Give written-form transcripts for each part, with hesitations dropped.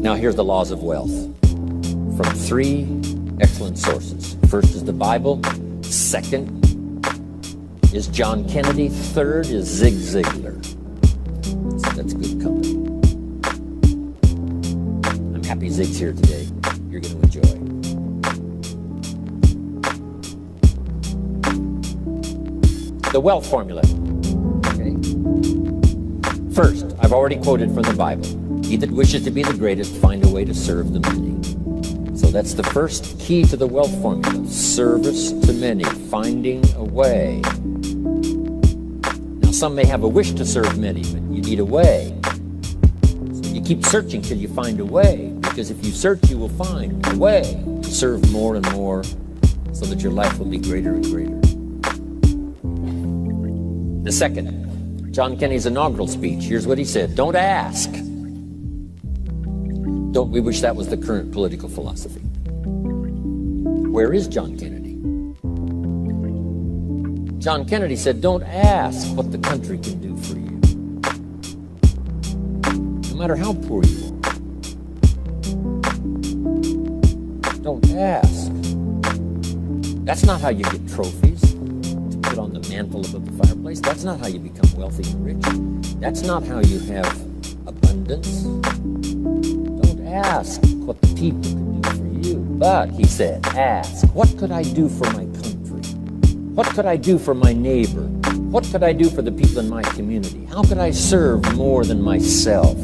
Now here's the laws of wealth from 3 excellent sources. First is the Bible. Second is John Kennedy. Third is Zig Ziglar. That's good company. I'm happy Zig's here today. You're going to enjoy. The wealth formula. Okay. First, I've already quoted from the Bible. He that wishes to be the greatest, find a way to serve the many. So that's the first key to the wealth formula. Service to many, finding a way. Now, some may have a wish to serve many, but you need a way. So you keep searching till you find a way, because if you search, you will find a way to serve more and more so that your life will be greater and greater. The second, John Kennedy's inaugural speech. Here's what he said. Don't ask. Don't we wish that was the current political philosophy? Where is John Kennedy? John Kennedy said, don't ask what the country can do for you. No matter how poor you are. Don't ask. That's not how you get trophies to put on the mantle above the fireplace. That's not how you become wealthy and rich. That's not how you have abundance. Ask what the people can do for you. But, he said, ask, what could I do for my country? What could I do for my neighbor? What could I do for the people in my community? How could I serve more than myself?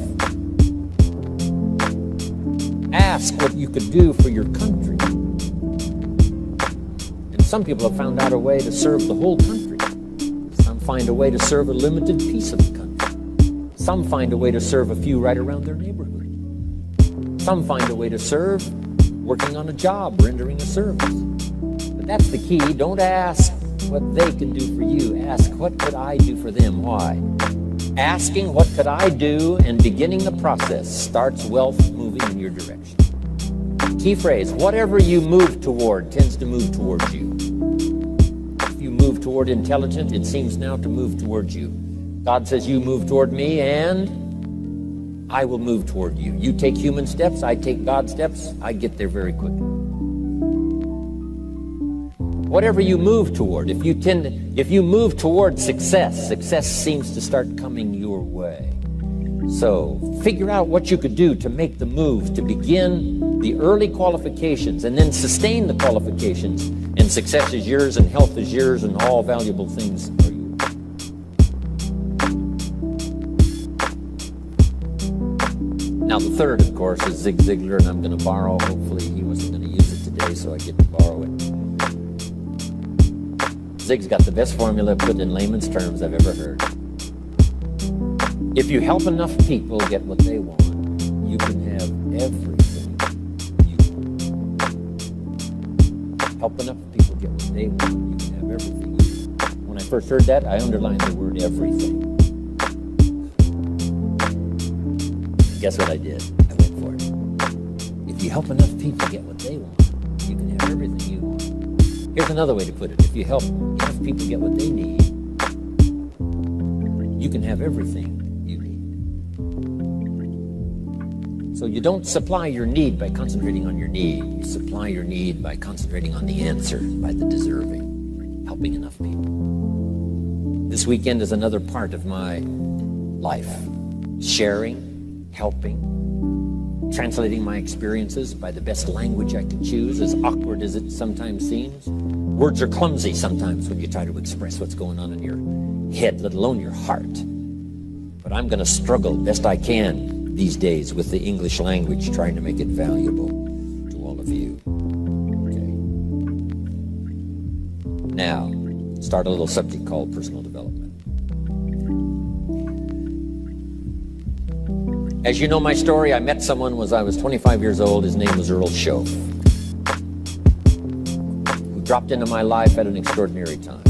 Ask what you could do for your country. And some people have found out a way to serve the whole country. Some find a way to serve a limited piece of the country. Some find a way to serve a few right around their neighborhood. Some find a way to serve working on a job, rendering a service. But that's the key. Don't ask what they can do for you. Ask, what could I do for them? Why? Asking, what could I do, and beginning the process starts wealth moving in your direction. Key phrase, whatever you move toward tends to move towards you. If you move toward intelligence, it seems now to move towards you. God says, you move toward me, and I will move toward you. You take human steps, I take God's steps, I get there very quickly. Whatever you move toward, if you move toward success, success seems to start coming your way. So figure out what you could do to make the move, to begin the early qualifications, and then sustain the qualifications, and success is yours, and health is yours, and all valuable things are yours. Now, the third, of course, is Zig Ziglar, and I'm going to borrow. Hopefully, he wasn't going to use it today, so I get to borrow it. Zig's got the best formula put in layman's terms I've ever heard. If you help enough people get what they want, you can have everything you want. Help enough people get what they want, you can have everything you want. When I first heard that, I underlined the word everything. Guess what I did? I went for it. If you help enough people get what they want, you can have everything you want. Here's another way to put it. If you help enough people get what they need, you can have everything you need. So you don't supply your need by concentrating on your need. You supply your need by concentrating on the answer, by the deserving, helping enough people. This weekend is another part of my life. Sharing, helping, translating my experiences by the best language I can choose, as awkward as it sometimes seems. Words are clumsy sometimes when you try to express what's going on in your head, let alone your heart. But I'm going to struggle best I can these days with the English language, trying to make it valuable to all of you. Okay. Now, start a little subject called personal development. As you know my story, I met someone when I was 25 years old. His name was Earl Schoaf, who dropped into my life at an extraordinary time.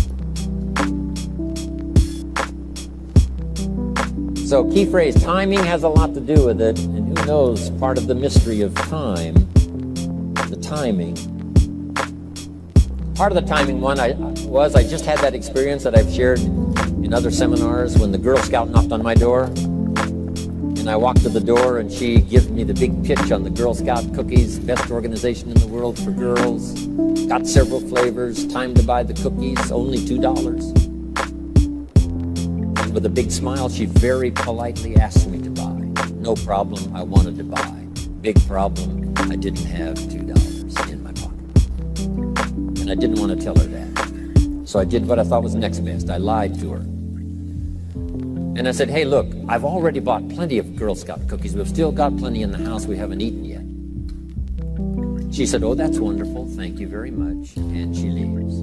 So, key phrase, timing has a lot to do with it, and who knows, part of the mystery of time, the timing. Part of the timing one I just had that experience that I've shared in other seminars when the Girl Scout knocked on my door. And I walked to the door, and she gives me the big pitch on the Girl Scout cookies, best organization in the world for girls. Got several flavors, time to buy the cookies, only $2. And with a big smile, she very politely asked me to buy. No problem, I wanted to buy. Big problem, I didn't have $2 in my pocket. And I didn't want to tell her that. So I did what I thought was next best. I lied to her. And I said, hey, look, I've already bought plenty of Girl Scout cookies. We've still got plenty in the house we haven't eaten yet. She said, oh, that's wonderful. Thank you very much. And she leaves.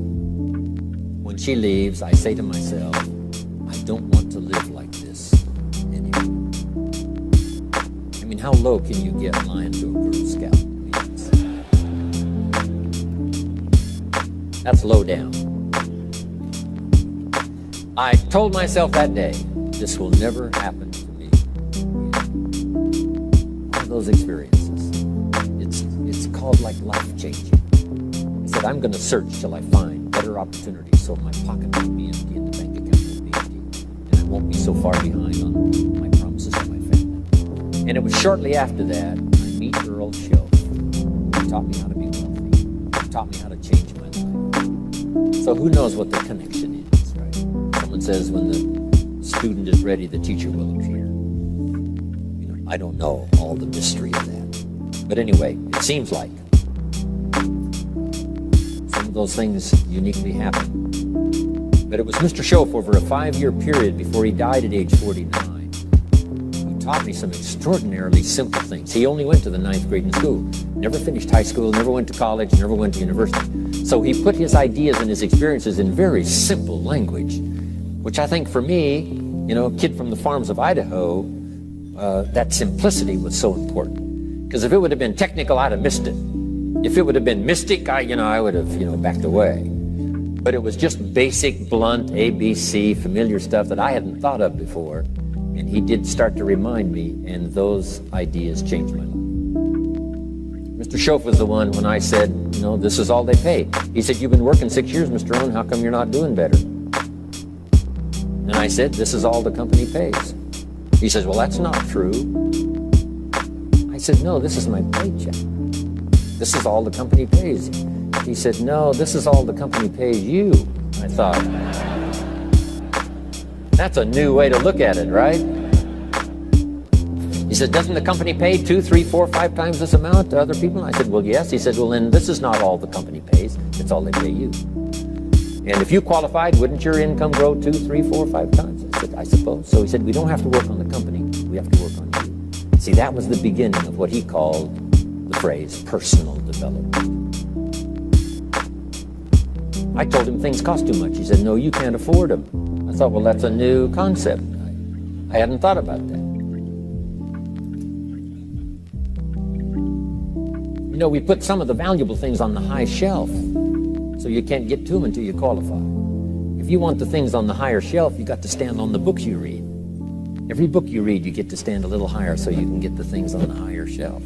When she leaves, I say to myself, I don't want to live like this anymore. I mean, how low can you get lying to a Girl Scout? That's low down. I told myself that day, this will never happen to me. One of those experiences. It's called like life-changing. I said, I'm going to search till I find better opportunities so my pocket will be empty and the bank account will be empty. And I won't be so far behind on my promises to my family. And it was shortly after that, I meet Earl Shelf. He taught me how to be wealthy. He taught me how to change my life. So who knows what the connection is, right? Someone says when the student is ready, the teacher will appear. You know, I don't know all the mystery of that. But anyway, it seems like some of those things uniquely happen. But it was Mr. Schoaf over a 5-year period before he died at age 49 who taught me some extraordinarily simple things. He only went to the 9th grade in school, never finished high school, never went to college, never went to university. So he put his ideas and his experiences in very simple language, which I think for me, you know, a kid from the farms of Idaho, that simplicity was so important. Because if it would have been technical, I'd have missed it. If it would have been mystic, I would have, backed away. But it was just basic, blunt, ABC, familiar stuff that I hadn't thought of before. And he did start to remind me, and those ideas changed my life. Mr. Schoaf was the one when I said, this is all they pay. He said, you've been working 6 years, Mr. Owen, how come you're not doing better? And I said, this is all the company pays. He says, well, that's not true. I said, no, this is my paycheck. This is all the company pays. He said, no, this is all the company pays you. I thought, that's a new way to look at it, right? He said, doesn't the company pay 2, 3, 4, 5 times this amount to other people? I said, well, yes. He said, well, then this is not all the company pays. It's all they pay you. And if you qualified, wouldn't your income grow 2, 3, 4, 5 times? I said, I suppose. So he said, we don't have to work on the company. We have to work on you. See, that was the beginning of what he called the phrase personal development. I told him things cost too much. He said, no, you can't afford them. I thought, well, that's a new concept. I hadn't thought about that. We put some of the valuable things on the high shelf, so you can't get to them until you qualify. If you want the things on the higher shelf, you got to stand on the books you read. Every book you read, you get to stand a little higher so you can get the things on the higher shelf.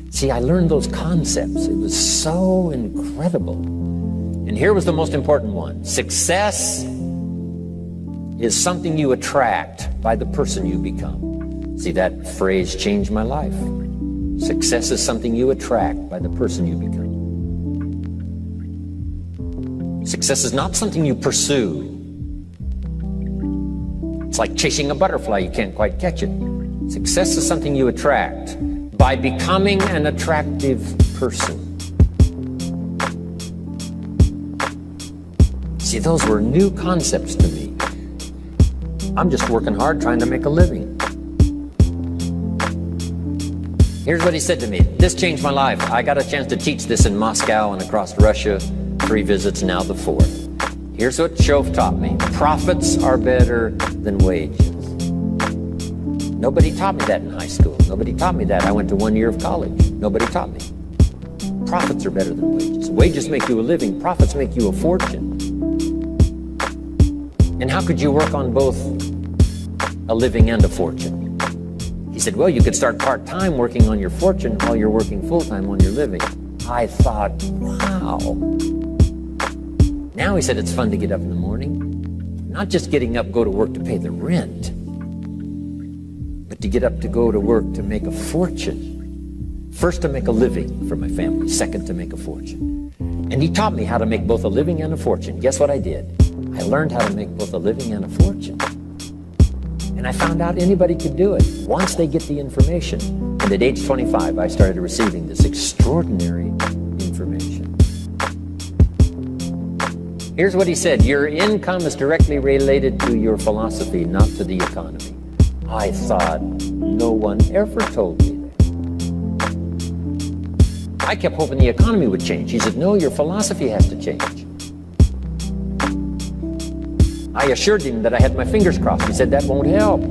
See, I learned those concepts. It was so incredible. And here was the most important one. Success is something you attract by the person you become. See, that phrase changed my life. Success is something you attract by the person you become. Success is not something you pursue. It's like chasing a butterfly, you can't quite catch it. Success is something you attract by becoming an attractive person. See, those were new concepts to me. I'm just working hard trying to make a living. Here's what he said to me. This changed my life. I got a chance to teach this in Moscow and across Russia. 3 visits, now the 4th. Here's what Schoaf taught me. Profits are better than wages. Nobody taught me that in high school. Nobody taught me that. I went to 1 year of college. Nobody taught me. Profits are better than wages. Wages make you a living. Profits make you a fortune. And how could you work on both a living and a fortune? He said, well, you could start part-time working on your fortune while you're working full-time on your living. I thought, wow. Now, he said, it's fun to get up in the morning. Not just getting up, go to work to pay the rent, but but to get up to go to work to make a fortune. First, to make a living for my family. Second, to make a fortune. And he taught me how to make both a living and a fortune. Guess what I did? I learned how to make both a living and a fortune. And I found out anybody could do it once they get the information. And at age 25, I started receiving this extraordinary information. Here's what he said: your income is directly related to your philosophy, not to the economy. I thought, no one ever told me that. I kept hoping the economy would change. He said, no, your philosophy has to change. I assured him that I had my fingers crossed. He said, that won't help.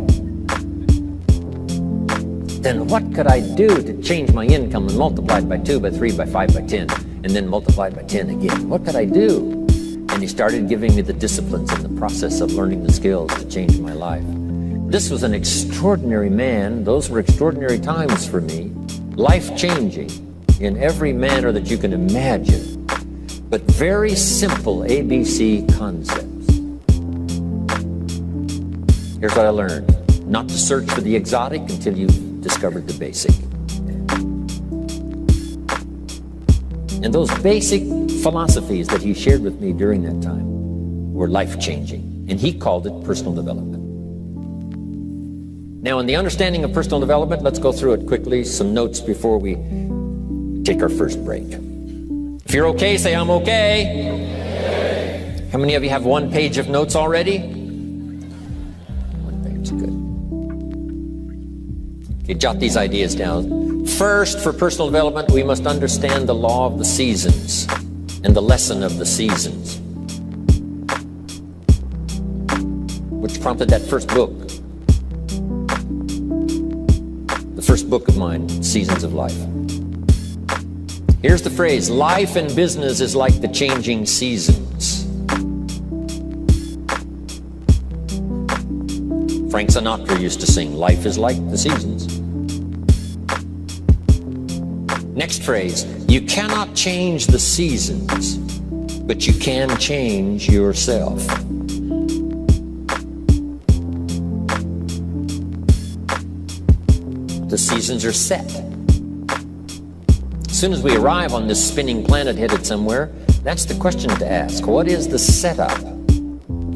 Then what could I do to change my income and multiply it by 2, by 3, by 5, by 10, and then multiply it by 10 again? What could I do? And he started giving me the disciplines and the process of learning the skills to change my life. This was an extraordinary man. Those were extraordinary times for me. Life-changing in every manner that you can imagine, but very simple ABC concepts. Here's what I learned: not to search for the exotic until you've discovered the basic. And those basic philosophies that he shared with me during that time were life-changing, and he called it personal development. Now, in the understanding of personal development, let's go through it quickly, some notes before we take our first break. If you're okay, say I'm okay. How many of you have 1 page of notes already? 1 page, good. Okay, jot these ideas down. First, for personal development, we must understand the law of the seasons and the lesson of the seasons, which prompted that first book. The first book of mine, Seasons of Life. Here's the phrase: life and business is like the changing seasons. Frank Sinatra used to sing, life is like the seasons. Next phrase: you cannot change the seasons, but you can change yourself. The seasons are set. As soon as we arrive on this spinning planet headed somewhere, that's the question to ask. What is the setup?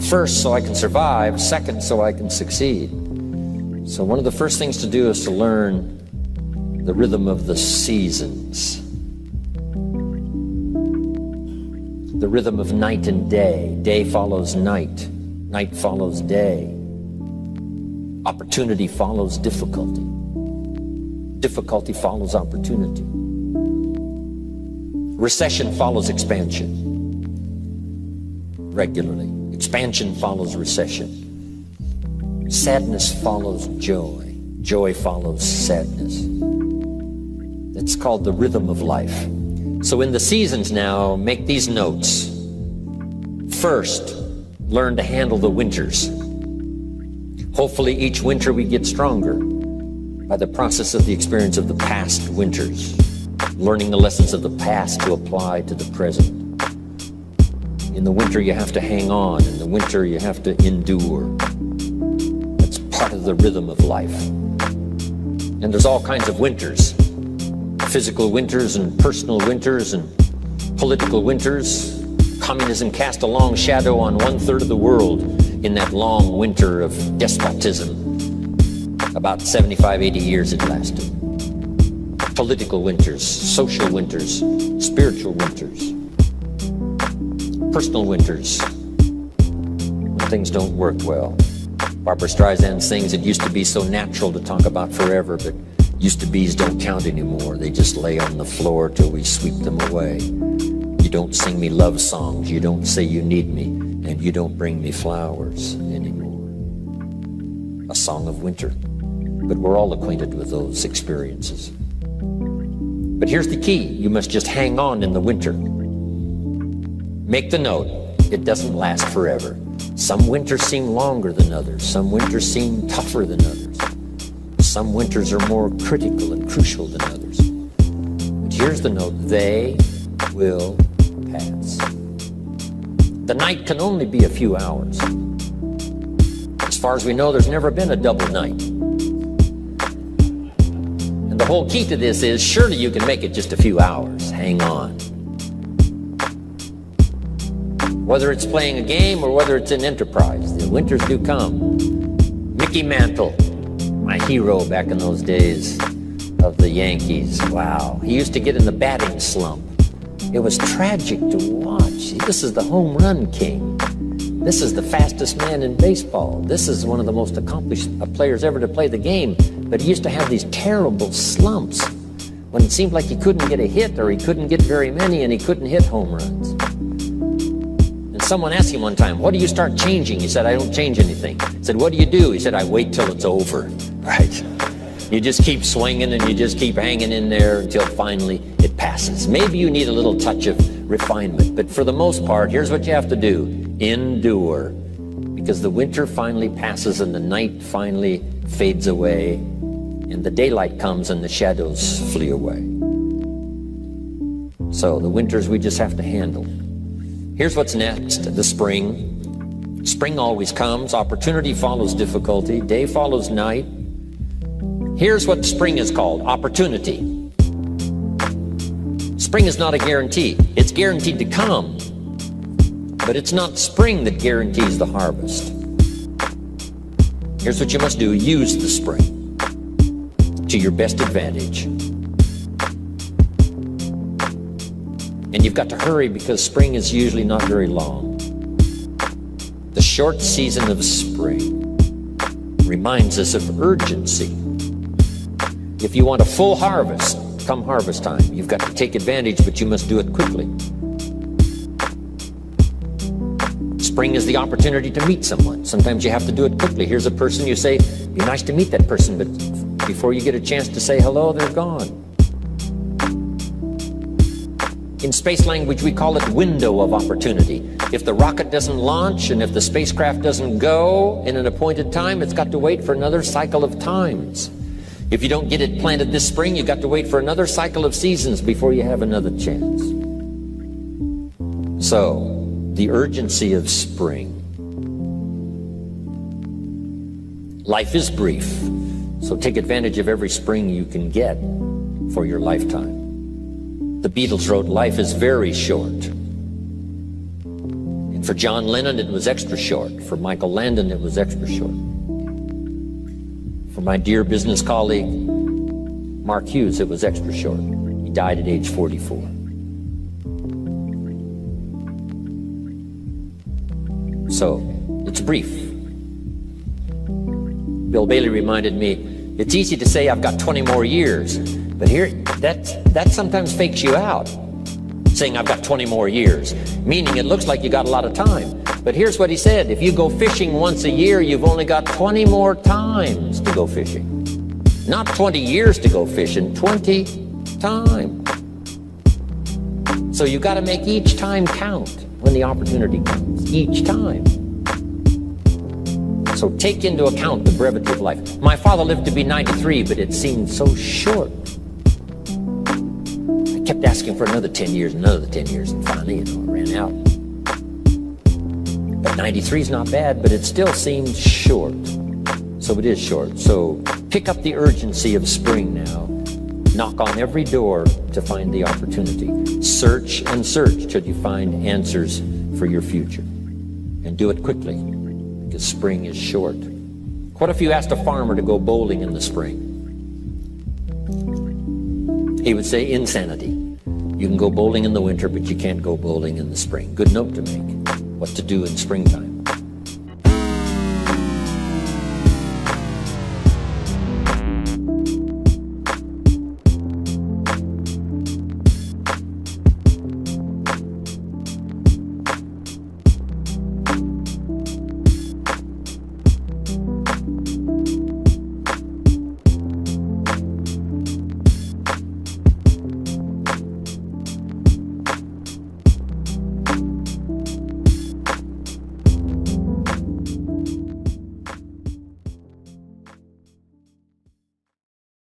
First, so I can survive. Second, so I can succeed. So one of the first things to do is to learn the rhythm of the seasons. The rhythm of night and day. Day follows night. Night follows day. Opportunity follows difficulty. Difficulty follows opportunity. Recession follows expansion regularly. Expansion follows recession. Sadness follows joy. Joy follows sadness. It's called the rhythm of life. So in the seasons now, make these notes. First, learn to handle the winters. Hopefully each winter we get stronger by the process of the experience of the past winters. Learning the lessons of the past to apply to the present. In the winter you have to hang on. In the winter you have to endure. That's part of the rhythm of life. And there's all kinds of winters. Physical winters and personal winters and political winters. Communism cast a long shadow on 1/3 of the world in that long winter of despotism. About 75, 80 years it lasted. Political winters, social winters, spiritual winters, personal winters, when things don't work well. Barbara Streisand sings, it used to be so natural to talk about forever, but used to be's don't count anymore. They just lay on the floor till we sweep them away. You don't sing me love songs, you don't say you need me, and you don't bring me flowers anymore. A song of winter. But we're all acquainted with those experiences. But here's the key. You must just hang on in the winter. Make the note. It doesn't last forever. Some winters seem longer than others. Some winters seem tougher than others. Some winters are more critical and crucial than others. But here's the note. They will pass. The night can only be a few hours. As far as we know, there's never been a double night. whole key to this is, surely you can make it just a few hours. Hang on. Whether it's playing a game or whether it's an enterprise, the winters do come. Mickey Mantle, my hero back in those days of the Yankees. Wow. He used to get in the batting slump. It was tragic to watch. This is the home run king. This is the fastest man in baseball. This is one of the most accomplished players ever to play the game. But he used to have these terrible slumps when it seemed like he couldn't get a hit, or he couldn't get very many, and he couldn't hit home runs. And someone asked him one time, what do you start changing? He said, I don't change anything. He said, what do you do? He said, I wait till it's over. Right. You just keep swinging and you just keep hanging in there until finally it passes. Maybe you need a little touch of refinement, but for the most part, here's what you have to do. Endure. Because the winter finally passes and the night finally fades away and the daylight comes and the shadows flee away. So the winters we just have to handle. Here's what's next, the spring. Spring always comes. Opportunity follows difficulty. Day follows night. Here's what spring is called, opportunity. Spring is not a guarantee. It's guaranteed to come, but it's not spring that guarantees the harvest. Here's what you must do. Use the spring to your best advantage. And you've got to hurry because spring is usually not very long. The short season of spring reminds us of urgency. If you want a full harvest, come harvest time, you've got to take advantage, but you must do it quickly. Spring is the opportunity to meet someone. Sometimes you have to do it quickly. Here's a person, you say, be nice to meet that person, but before you get a chance to say hello, they're gone. In space language, we call it window of opportunity. If the rocket doesn't launch and if the spacecraft doesn't go in an appointed time, it's got to wait for another cycle of times. If you don't get it planted this spring, you've got to wait for another cycle of seasons before you have another chance. So, the urgency of spring. Life is brief, so take advantage of every spring you can get for your lifetime. The Beatles wrote, life is very short. And for John Lennon, it was extra short. For Michael Landon, it was extra short. For my dear business colleague, Mark Hughes, it was extra short. He died at age 44. So, it's brief. Bill Bailey reminded me, it's easy to say I've got 20 more years, but here, that sometimes fakes you out, saying I've got 20 more years, meaning it looks like you got a lot of time. But here's what he said, if you go fishing once a year, you've only got 20 more times to go fishing. Not 20 years to go fishing, 20 times. So you got to make each time count when the opportunity comes, each time. So take into account the brevity of life. My father lived to be 93, but it seemed so short. I kept asking for another 10 years, another 10 years, and finally, it ran out. But 93 is not bad, but it still seemed short. So it is short. So pick up the urgency of spring now. Knock on every door to find the opportunity. Search and search till you find answers for your future. And do it quickly, because spring is short. What if you asked a farmer to go bowling in the spring? He would say, insanity. You can go bowling in the winter, but you can't go bowling in the spring. Good note to make. What to do in springtime.